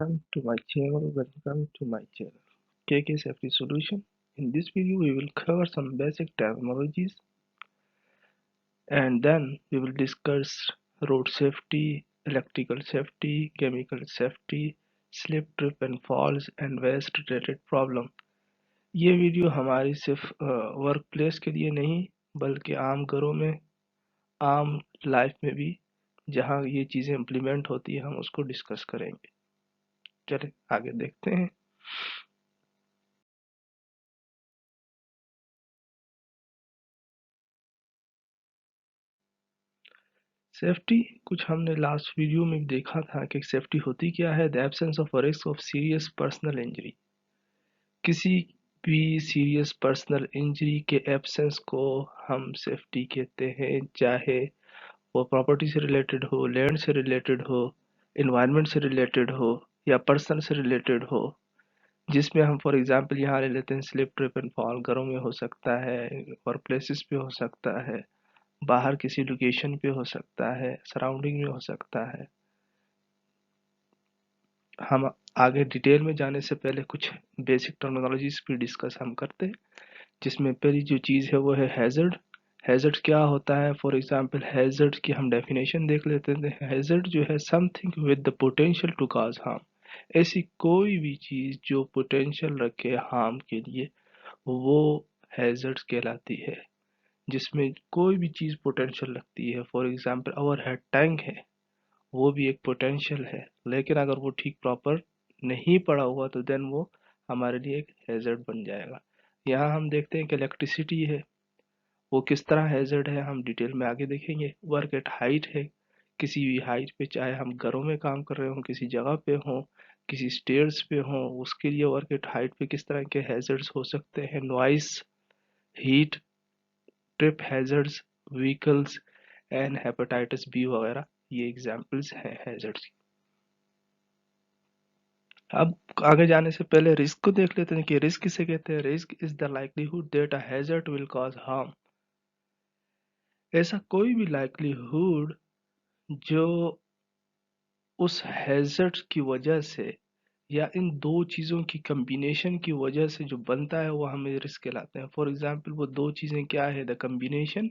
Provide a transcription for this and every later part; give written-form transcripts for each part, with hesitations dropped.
Welcome to my channel, KK Safety Solution. In this video, we will cover some basic terminologies and then we will discuss road safety, electrical safety, chemical safety, slip, trip and falls and waste related problem. ये video हमारी सिर्फ work place के लिए नहीं बल्कि आम घरों में, आम लाइफ में भी जहाँ ये चीज़ें इम्प्लीमेंट होती है हम उसको डिस्कस करेंगे। चले आगे देखते हैं। सेफ्टी कुछ हमने लास्ट वीडियो में देखा था कि सेफ्टी होती क्या है। The absence of risk of serious personal injury, किसी भी सीरियस पर्सनल इंजरी के एब्सेंस को हम सेफ्टी कहते हैं, चाहे वो प्रॉपर्टी से रिलेटेड हो, लैंड से रिलेटेड हो, इन्वायरमेंट से रिलेटेड हो या पर्सन से रिलेटेड हो। जिसमें हम फॉर एग्जांपल यहाँ ले लेते हैं स्लिप, ट्रिप एंड फॉल। घरों में हो सकता है, वर्क प्लेसेस पे हो सकता है, बाहर किसी लोकेशन पे हो सकता है, सराउंडिंग में हो सकता है। हम आगे डिटेल में जाने से पहले कुछ बेसिक टर्मिनोलॉजीज की डिस्कस हम करते हैं, जिसमें पहली जो चीज़ है वो है हैजर्ड। हैजर्ड क्या होता है? फॉर एग्जांपल हैजर्ड की हम डेफिनेशन देख लेते हैं। हैजर्ड जो है something with the potential to cause harm, ऐसी कोई भी चीज़ जो पोटेंशियल रखे हार्म के लिए वो हैजर्ड कहलाती है। जिसमें कोई भी चीज़ पोटेंशियल रखती है, for example over head tank है, वो भी एक पोटेंशियल है, लेकिन अगर वो ठीक प्रॉपर नहीं पड़ा हुआ तो देन वो हमारे लिए एक हैजर्ड बन जाएगा। यहाँ हम देखते हैं कि इलेक्ट्रिसिटी है, वो किस तरह हैजर्ड है हम डिटेल में आगे देखेंगे। वर्क एट हाइट है, किसी भी हाइट पे, चाहे हम घरों में काम कर रहे हो, किसी जगह पे हो, किसी स्टेयर्स पे हो, उसके लिए वर्क एट हाइट पे किस तरह के हैजर्ड्स हो सकते हैं। Noise, heat, trip hazards, vehicles and hepatitis B वगैरह, ये एग्जाम्पल्स हैं हैजर्ड्स की। अब आगे जाने से पहले रिस्क को देख लेते हैं कि रिस्क किसे कहते हैं। Risk is the likelihood that a hazard will cause harm. ऐसा कोई भी लाइक्लीहुड जो उस हैजर्ड की वजह से या इन दो चीज़ों की कम्बिनेशन की वजह से जो बनता है वो हमें रिस्क कहलाते हैं। फॉर एग्जांपल वो दो चीज़ें क्या है? The combination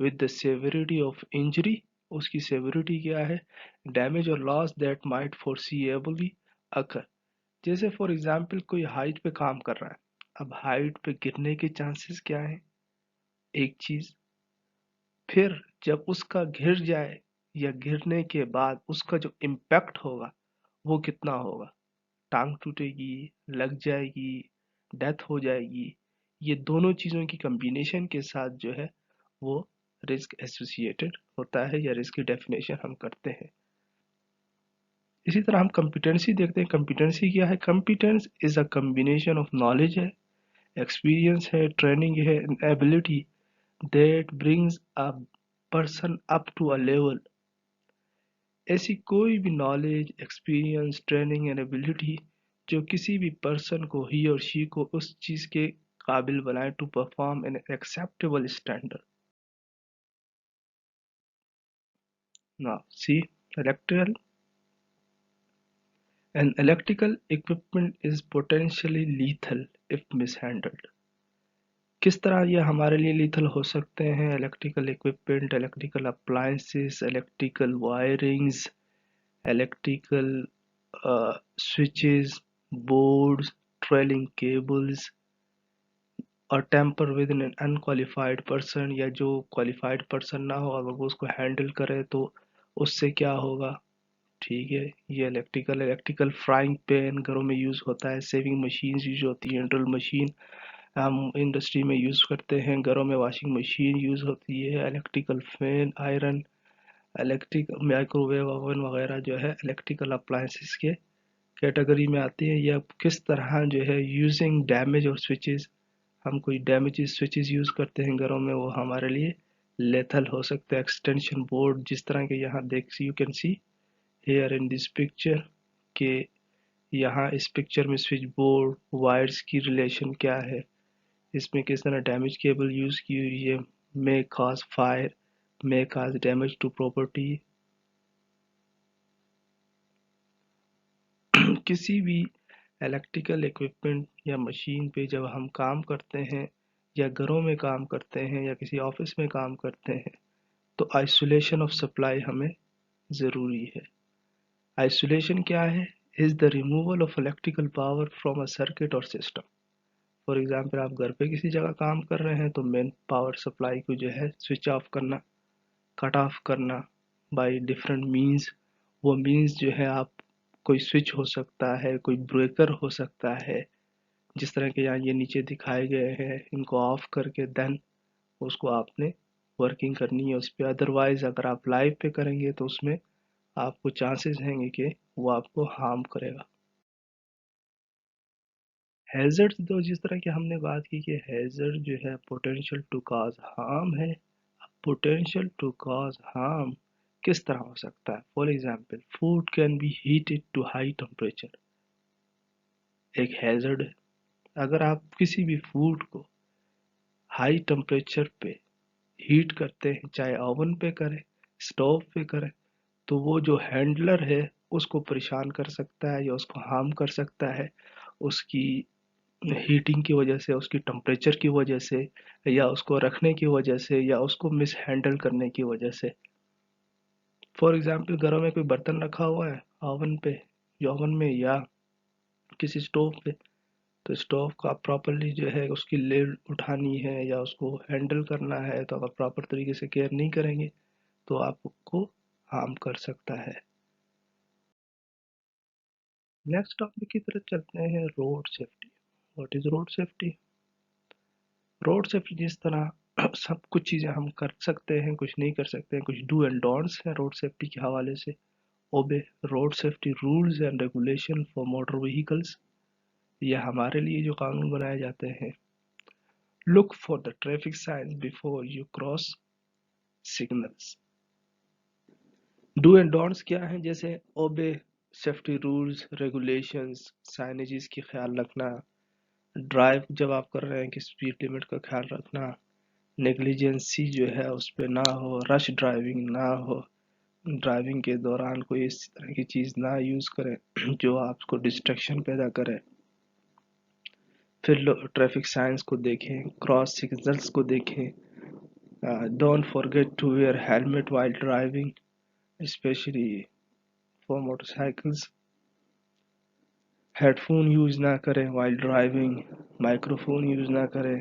with the severity of injury, उसकी सेवेरिटी क्या है? डैमेज और लॉस दैट माइट फोरसीएबली अकर। जैसे फॉर एग्जांपल कोई हाइट पे काम कर रहा है, अब हाइट पे गिरने के चांसेस क्या है? एक चीज, फिर जब उसका गिर जाए या गिरने के बाद उसका जो इम्पैक्ट होगा वो कितना होगा? टांग टूटेगी, लग जाएगी, डेथ हो जाएगी। ये दोनों चीजों की कॉम्बिनेशन के साथ जो है वो रिस्क एसोसिएटेड होता है या रिस्क की डेफिनेशन हम करते हैं। इसी तरह हम कंपिटेंसी देखते हैं। कंपिटेंसी क्या है? Competence is a combination of knowledge है, एक्सपीरियंस है, ट्रेनिंग है, ability that brings a person up to a level. ऐसी कोई भी knowledge, experience, training and ability जो किसी भी पर्सन को, ही और शी को उस चीज के काबिल बनाए to perform an acceptable standard. Now see, electrical an electrical equipment is potentially lethal if mishandled। किस तरह ये हमारे लिए लीथल हो सकते हैं? Electrical equipment, electrical appliances, electrical wirings, electrical switches, boards, trailing cables, और tamper with an unqualified person, या जो क्वालिफाइड पर्सन ना हो अगर वो उसको हैंडल करे तो उससे क्या होगा? ठीक है, ये इलेक्ट्रिकल फ्राइंग पैन घरों में यूज़ होता है। सेविंग मशीन्स यूज होती है, ड्रिल मशीन हम इंडस्ट्री में यूज़ करते हैं। घरों में वॉशिंग मशीन यूज़ होती है। Electrical fan, iron, electric microwave oven वगैरह जो है इलेक्ट्रिकल अप्लायंसेस के कैटेगरी में आती है। या किस तरह जो है यूजिंग डैमेज और स्विचेस, हम कोई डैमेज स्विचेस यूज़ करते हैं घरों में, वो हमारे लिए लेथल हो सकते हैं। एक्सटेंशन बोर्ड, जिस तरह के यहाँ देख you can see here in this picture के यहाँ इस पिक्चर में स्विच बोर्ड वायर्स की रिलेशन क्या है, इसमें किस तरह डैमेज केबल यूज़ की हुई है। May cause fire, may cause damage to property. किसी भी इलेक्ट्रिकल इक्विपमेंट या मशीन पे जब हम काम करते हैं या घरों में काम करते हैं या किसी ऑफिस में काम करते हैं तो आइसोलेशन ऑफ सप्लाई हमें ज़रूरी है। आइसोलेशन क्या है? Is the removal of electrical power from a circuit और सिस्टम। फॉर एग्जाम्पल आप घर पे किसी जगह काम कर रहे हैं तो मेन पावर सप्लाई को जो है स्विच ऑफ करना, कट ऑफ करना बाय डिफरेंट मीन्स। वो मीन्स जो है आप कोई स्विच हो सकता है, कोई ब्रेकर हो सकता है, जिस तरह के यहाँ ये नीचे दिखाए गए हैं, इनको ऑफ करके देन उसको आपने वर्किंग करनी है उस पर। अदरवाइज अगर आप लाइव पे करेंगे तो उसमें आपको चांसेस हैं कि वो आपको हार्म करेगा। हैजर्ड तो जिस तरह की हमने बात की कि हैजर्ड जो है पोटेंशियल टू कॉज हार्म है। पोटेंशियल टू कॉज हार्म किस तरह हो सकता है? For example food can be heated to high temperature, एक हैजर्ड है। अगर आप किसी भी फूड को हाई टेम्परेचर पे हीट करते हैं, चाहे ओवन पे करें, स्टोव पे करें, तो वो जो हैंडलर है उसको परेशान कर सकता है या उसको हार्म कर सकता है, उसकी हीटिंग की वजह से, उसकी टेम्परेचर की वजह से, या उसको रखने की वजह से, या उसको मिस हैंडल करने की वजह से। फॉर एग्जाम्पल घरों में कोई बर्तन रखा हुआ है ओवन पे, या ओवन में या किसी स्टोव पे, तो स्टोव को आप प्रॉपरली जो है उसकी लिड उठानी है या उसको हैंडल करना है, तो अगर प्रॉपर तरीके से केयर नहीं करेंगे तो आपको हार्म कर सकता है। नेक्स्ट टॉपिक की तरफ चलते हैं, road safety. What is road safety? Road safety जिस तरह सब कुछ चीज़ें हम कर सकते हैं, कुछ नहीं कर सकते हैं, कुछ डू एंड डोंट्स हैं रोड सेफ्टी के हवाले से। Obey road safety rules and regulation for motor vehicles, ये हमारे लिए जो कानून बनाए जाते हैं। Look for the traffic signs before you cross signals. Do and don'ts क्या है? जैसे ओबे सेफ्टी रूल्स रेगुलेशंस, साइनेजेस की ख्याल रखना, ड्राइव जब आप कर रहे हैं कि स्पीड लिमिट का ख्याल रखना, नेग्लिजेंसी जो है उस पर ना हो, रश ड्राइविंग ना हो, ड्राइविंग के दौरान कोई इस तरह की चीज़ ना यूज़ करें जो आपको डिस्ट्रैक्शन पैदा करे। फिर ट्रैफिक साइंस को देखें, क्रॉस सिग्नल्स को देखें। Don't forget to wear helmet while driving, specially for motorcycles. Headphone use ना करें वाइल ड्राइविंग, माइक्रोफोन यूज़ ना करें।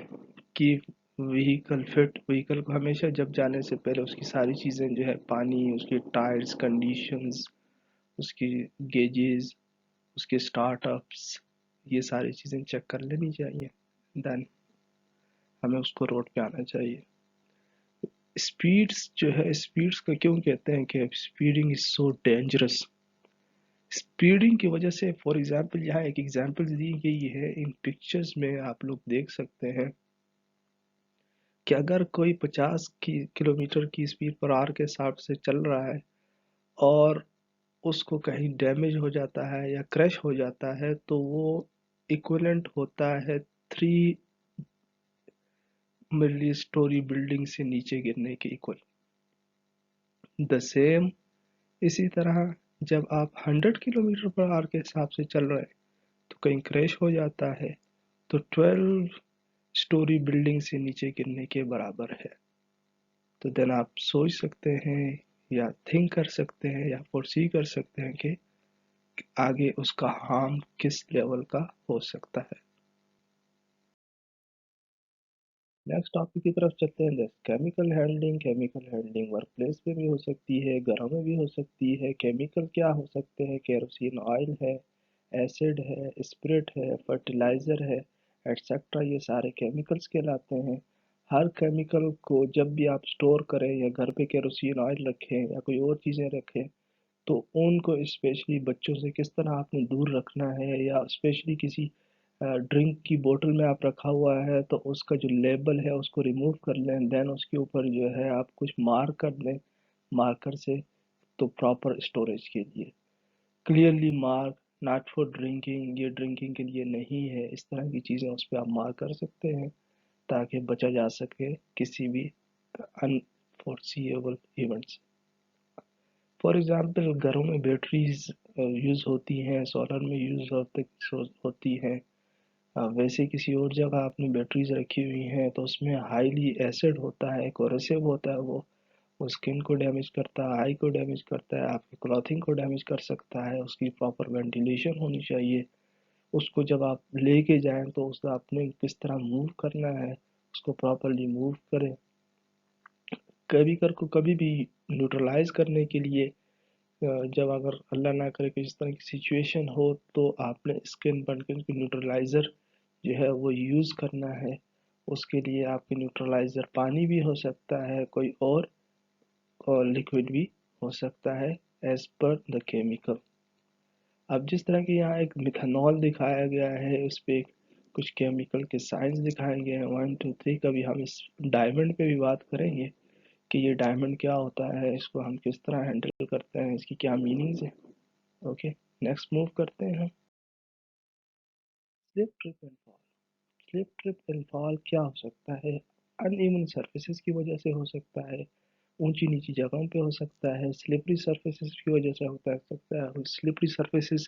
कीप व्हीकल फिट, व्हीकल को हमेशा जब जाने से पहले उसकी सारी चीज़ें जो है, पानी, उसके टायर्स कंडीशंस, उसकी गेजेस, उसके स्टार्टअप्स, ये सारी चीज़ें चेक कर लेनी चाहिए। देन हमें उसको रोड पे आना चाहिए। स्पीड्स जो है, स्पीड्स को क्यों कहते हैं कि speeding is so dangerous? Speeding की वजह से, फॉर एग्जांपल यहाँ एक एग्जांपल दी गई है इन पिक्चर्स में, आप लोग देख सकते हैं कि अगर कोई 50 किलोमीटर की स्पीड पर आर के हिसाब से चल रहा है और उसको कहीं डैमेज हो जाता है या क्रैश हो जाता है, तो वो इक्विवेलेंट होता है 3 मिली स्टोरी बिल्डिंग से नीचे गिरने के इक्वल। द सेम इसी तरह जब आप 100 किलोमीटर पर आवर के हिसाब से चल रहे हैं तो कहीं क्रैश हो जाता है तो 12 स्टोरी बिल्डिंग से नीचे गिरने के बराबर है। तो देन आप सोच सकते हैं या थिंक कर सकते हैं या फोरसी कर सकते हैं कि आगे उसका हार्म किस लेवल का हो सकता है। नेक्स्ट टॉपिक की तरफ चलते हैं, chemical handling. Chemical handling work place पे भी हो सकती है, घरों में भी हो सकती है। केमिकल क्या हो सकते हैं? केरोसिन ऑयल है, एसिड है, स्पिरिट है, फर्टिलाइज़र है, एटसेट्रा, ये सारे केमिकल्स कहलाते हैं। हर केमिकल को जब भी आप स्टोर करें या घर पे केरोसिन ऑयल रखें या कोई और चीज़ें रखें, तो उनको स्पेशली बच्चों से किस तरह आपने दूर रखना है, या स्पेशली किसी ड्रिंक की बोतल में आप रखा हुआ है तो उसका जो लेबल है उसको रिमूव कर लें, देन उसके ऊपर जो है आप कुछ मार्क कर दें मार्कर से, तो प्रॉपर स्टोरेज के लिए clearly mark, not for drinking, ये ड्रिंकिंग के लिए नहीं है, इस तरह की चीज़ें उस पर आप मार्क कर सकते हैं ताकि बचा जा सके किसी भी अनफोर्सिएबल इवेंट्स। फॉर एग्जांपल घरों में बैटरीज यूज़ होती हैं, सोलर में यूज़ होती हैं। वैसे किसी और जगह आपने बैटरीज रखी हुई हैं तो उसमें हाईली एसिड होता है, कोरेसिव होता है, वो स्किन को डैमेज करता है, आई को डैमेज करता है, आपकी क्लॉथिंग को डैमेज कर सकता है। उसकी प्रॉपर वेंटिलेशन होनी चाहिए। उसको जब आप लेके जाएं तो उसका आपने किस तरह मूव करना है, उसको प्रॉपरली मूव करें। कभी भी न्यूट्रलाइज करने के लिए जब अगर अल्लाह ना करे कि इस तरह की सिचुएशन हो तो आपने स्किन बंटन की न्यूट्रलाइज़र जो है वो यूज़ करना है। उसके लिए आपके न्यूट्रलाइज़र पानी भी हो सकता है, कोई और लिक्विड भी हो सकता है, एज पर द केमिकल। अब जिस तरह के यहाँ एक मिथानॉल दिखाया गया है, उस पे कुछ केमिकल के साइंस दिखाए गए हैं 1 2 3। कभी हम इस डायमंड पे भी बात करेंगे कि ये डायमंड क्या होता है, इसको हम किस तरह हैंडल करते हैं, इसकी क्या मीनिंग्स है। ओके, नेक्स्ट मूव करते हैं हम। Slip trip and fall. Slip trip and fall क्या हो सकता है? अनइवन सरफेसेस की वजह से हो सकता है, ऊंची नीची जगहों पे हो सकता है, स्लिपरी सरफेसेस की वजह से होता है सकता है। स्लिपरी सरफेसेस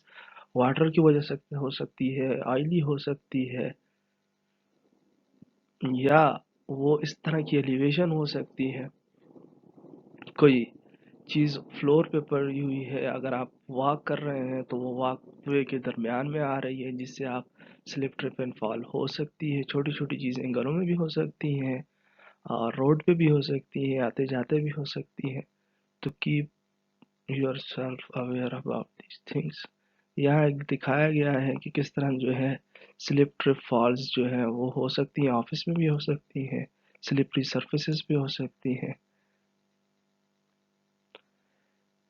वाटर की वजह से हो सकती है, ऑयली हो सकती है, या वो इस तरह की एलिवेशन हो सकती है, कोई चीज़ फ्लोर पे पड़ी हुई है, अगर आप वॉक कर रहे हैं तो वो वॉक वे के दरमियान में आ रही है, जिससे आप स्लिप ट्रिप एंड फॉल हो सकती है। छोटी छोटी चीज़ें घरों में भी हो सकती हैं और रोड पे भी हो सकती हैं, आते जाते भी हो सकती हैं। तो keep your self aware about these things. यहाँ एक दिखाया गया है कि किस तरह जो है स्लिप ट्रिप फॉल्स जो है वो हो सकती हैं, ऑफिस में भी हो सकती हैं, स्लिपरी सरफेसेस भी हो सकती हैं।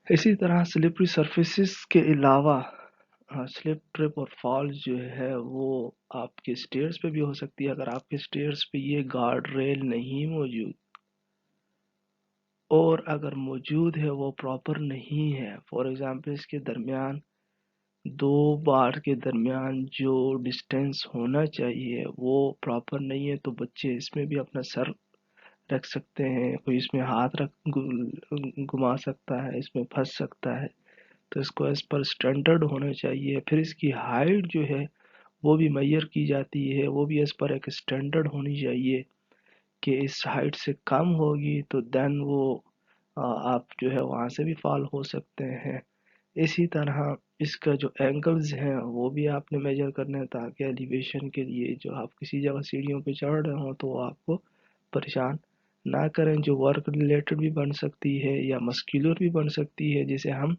इसी तरह स्लिपरी सरफेसेस के अलावा स्लिप ट्रिप और फॉल जो है वो आपके स्टेयर्स पे भी हो सकती है। अगर आपके स्टेयर्स पे ये गार्ड रेल नहीं मौजूद, और अगर मौजूद है वो प्रॉपर नहीं है, फॉर एग्जांपल इसके दरमियान दो बार के दरमियान जो डिस्टेंस होना चाहिए वो प्रॉपर नहीं है, तो बच्चे इसमें भी अपना सर रख सकते हैं, कोई इसमें हाथ घुमा सकता है, इसमें फंस सकता है। तो इसको एज पर स्टैंडर्ड होना चाहिए। फिर इसकी हाइट जो है वो भी मेजर की जाती है, वो भी एज पर एक स्टैंडर्ड होनी चाहिए कि इस हाइट से कम होगी तो देन वो आप जो है वहाँ से भी फॉल हो सकते हैं। इसी तरह इसका जो एंगल्स हैं वो भी आपने मेजर करना है, ताकि एलिवेशन के लिए जो आप किसी जगह सीढ़ियों पे चढ़ रहे हो तो वो आपको परेशान ना करें। जो वर्क रिलेटेड भी बन सकती है या मस्कुलर भी बन सकती है, जिसे हम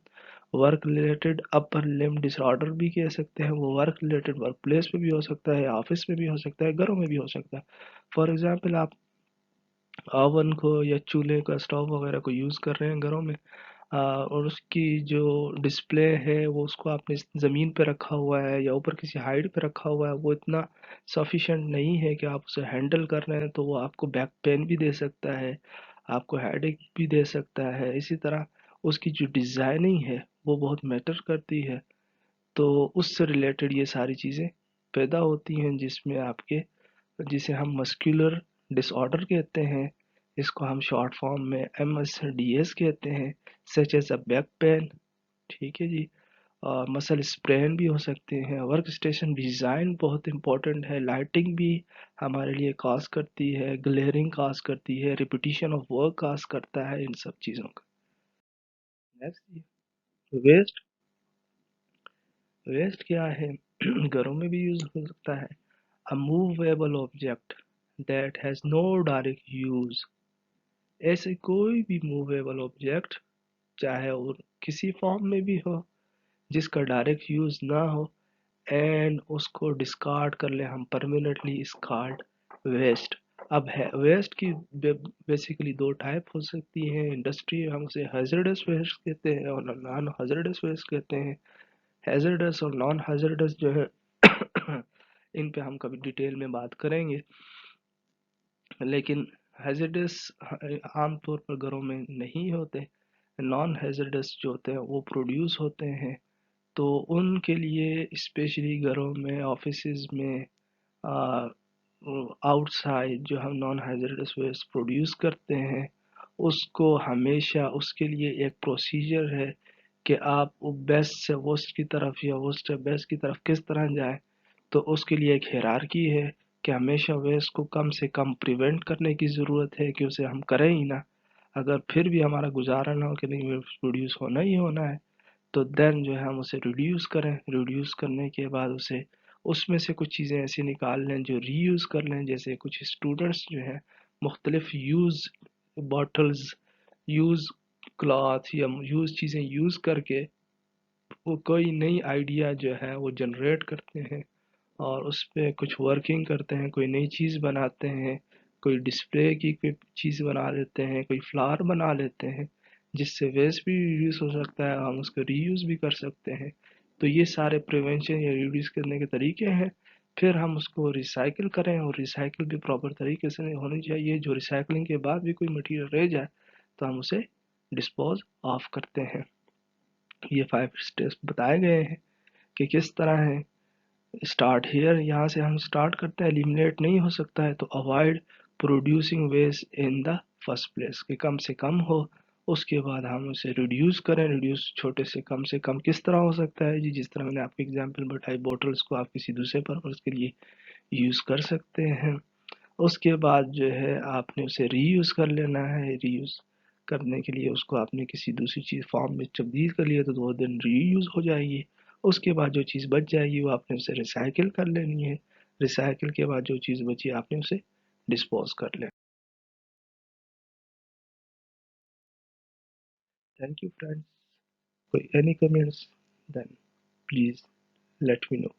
work related upper limb disorder भी कह सकते हैं। वो वर्क रिलेटेड वर्क प्लेस पे भी हो सकता है, ऑफिस में भी हो सकता है, घरों में भी हो सकता है। फॉर एग्जाम्पल आप ओवन को या चूल्हे का स्टोव वगैरह को यूज़ कर रहे हैं घरों में, और उसकी जो डिस्प्ले है वो उसको आपने ज़मीन पे रखा हुआ है या ऊपर किसी हाइट पे रखा हुआ है, वो इतना सफिशेंट नहीं है कि आप उसे हैंडल कर रहे हैं, तो वो आपको बैक पेन भी दे सकता है, आपको हेडेक भी दे सकता है। इसी तरह उसकी जो डिज़ाइनिंग है वो बहुत मैटर करती है। तो उससे रिलेटेड ये सारी चीज़ें पैदा होती हैं, जिसमें आपके जिसे हम मस्कुलर डिसऑर्डर कहते हैं, इसको हम शॉर्ट फॉर्म में MSDS कहते हैं, such as a back pain. ठीक है जी। मसल स्प्रेन भी हो सकते हैं। वर्क स्टेशन डिज़ाइन बहुत इंपॉर्टेंट है, लाइटिंग भी हमारे लिए कॉज करती है, ग्लेयरिंग कॉज करती है, रिपीटिशन ऑफ वर्क कॉज करता है, इन सब चीज़ों का। Next, waste. वेस्ट क्या है? घरों में भी यूज हो सकता है। A movable object that has no direct use. ऐसे कोई भी मूवेबल ऑब्जेक्ट, चाहे वो किसी फॉर्म में भी हो, जिसका डायरेक्ट यूज ना हो, एंड उसको डिस्कार्ड कर ले हम परमानेंटली, इज कॉल्ड वेस्ट। अब है वेस्ट की बेसिकली दो टाइप हो सकती है। इंडस्ट्री हम उसे हैजर्डस वेस्ट कहते हैं और नॉन हैजर्डस वेस्ट कहते हैं। हैजर्डस और नॉन हैजर्डस जो है इन पे हम कभी डिटेल में बात करेंगे, लेकिन हैजर्डस आमतौर पर घरों में नहीं होते। नॉन हैजर्डस जो होते हैं वो प्रोड्यूस होते हैं, तो उनके लिए स्पेशली घरों में, ऑफिसेज में, आउटसाइड जो हम नॉन हैजर्डस वेस्ट प्रोड्यूस करते हैं, उसको हमेशा उसके लिए एक प्रोसीजर है कि आप बेस्ट से वर्स्ट की तरफ या वर्स्ट से बेस्ट की तरफ किस तरह जाएं, तो उसके लिए एक हायरार्की है कि हमेशा वेस्ट को कम से कम प्रिवेंट करने की ज़रूरत है कि उसे हम करें ही ना। अगर फिर भी हमारा गुजारा ना हो कि नहीं वेस्ट प्रोड्यूस होना ही होना है, तो देन जो है हम उसे रिड्यूस करें। रिड्यूस करने के बाद उसे उसमें से कुछ चीज़ें ऐसी निकाल लें जो रीयूज़ कर लें। जैसे कुछ स्टूडेंट्स जो हैं मुख्तलिफ यूज़ बॉटल्स, यूज़ क्लॉथ या यूज़ चीज़ें यूज़ करके वो कोई नई आइडिया जो है वो जनरेट करते हैं और उस पे कुछ वर्किंग करते हैं, कोई नई चीज़ बनाते हैं, कोई डिस्प्ले की कोई चीज़ बना लेते हैं, कोई फ्लावर बना लेते हैं, जिससे वेस्ट भी रिड्यूस हो सकता है, हम उसको रीयूज़ भी कर सकते हैं। तो ये सारे प्रिवेंशन या रिड्यूस करने के तरीके हैं। फिर हम उसको रिसाइकिल करें और रिसाइकिल भी प्रॉपर तरीके से होनी चाहिए। जो रिसाइकलिंग के बाद भी कोई मटेरियल रह जाए तो हम उसे डिस्पोज ऑफ करते हैं। ये 5 स्टेप्स बताए गए हैं कि किस तरह है। स्टार्ट हियर, यहाँ से हम स्टार्ट करते हैं। एलिमिनेट नहीं हो सकता है तो avoid producing waste in the first place, कि कम से कम हो। उसके बाद हम उसे रिड्यूस करें। रिड्यूस छोटे से कम किस तरह हो सकता है जी? जिस तरह मैंने आपको एग्जांपल बताई, बोटल्स को आप किसी दूसरे पर्पज़ के लिए यूज़ कर सकते हैं। उसके बाद जो है आपने उसे रीयूज़ कर लेना है। रीयूज़ करने के लिए उसको आपने किसी दूसरी चीज़ फॉर्म में तब्दील कर लिया तो वो दिन रीयूज़ हो जाएगी। उसके बाद जो चीज़ बच जाएगी वो आपने उसे रिसाइकिल कर लेनी है। रिसाइकिल के बाद जो चीज़ बची आपने उसे डिस्पोज कर लेना। Thank you friends. कोई any comments then please let me no.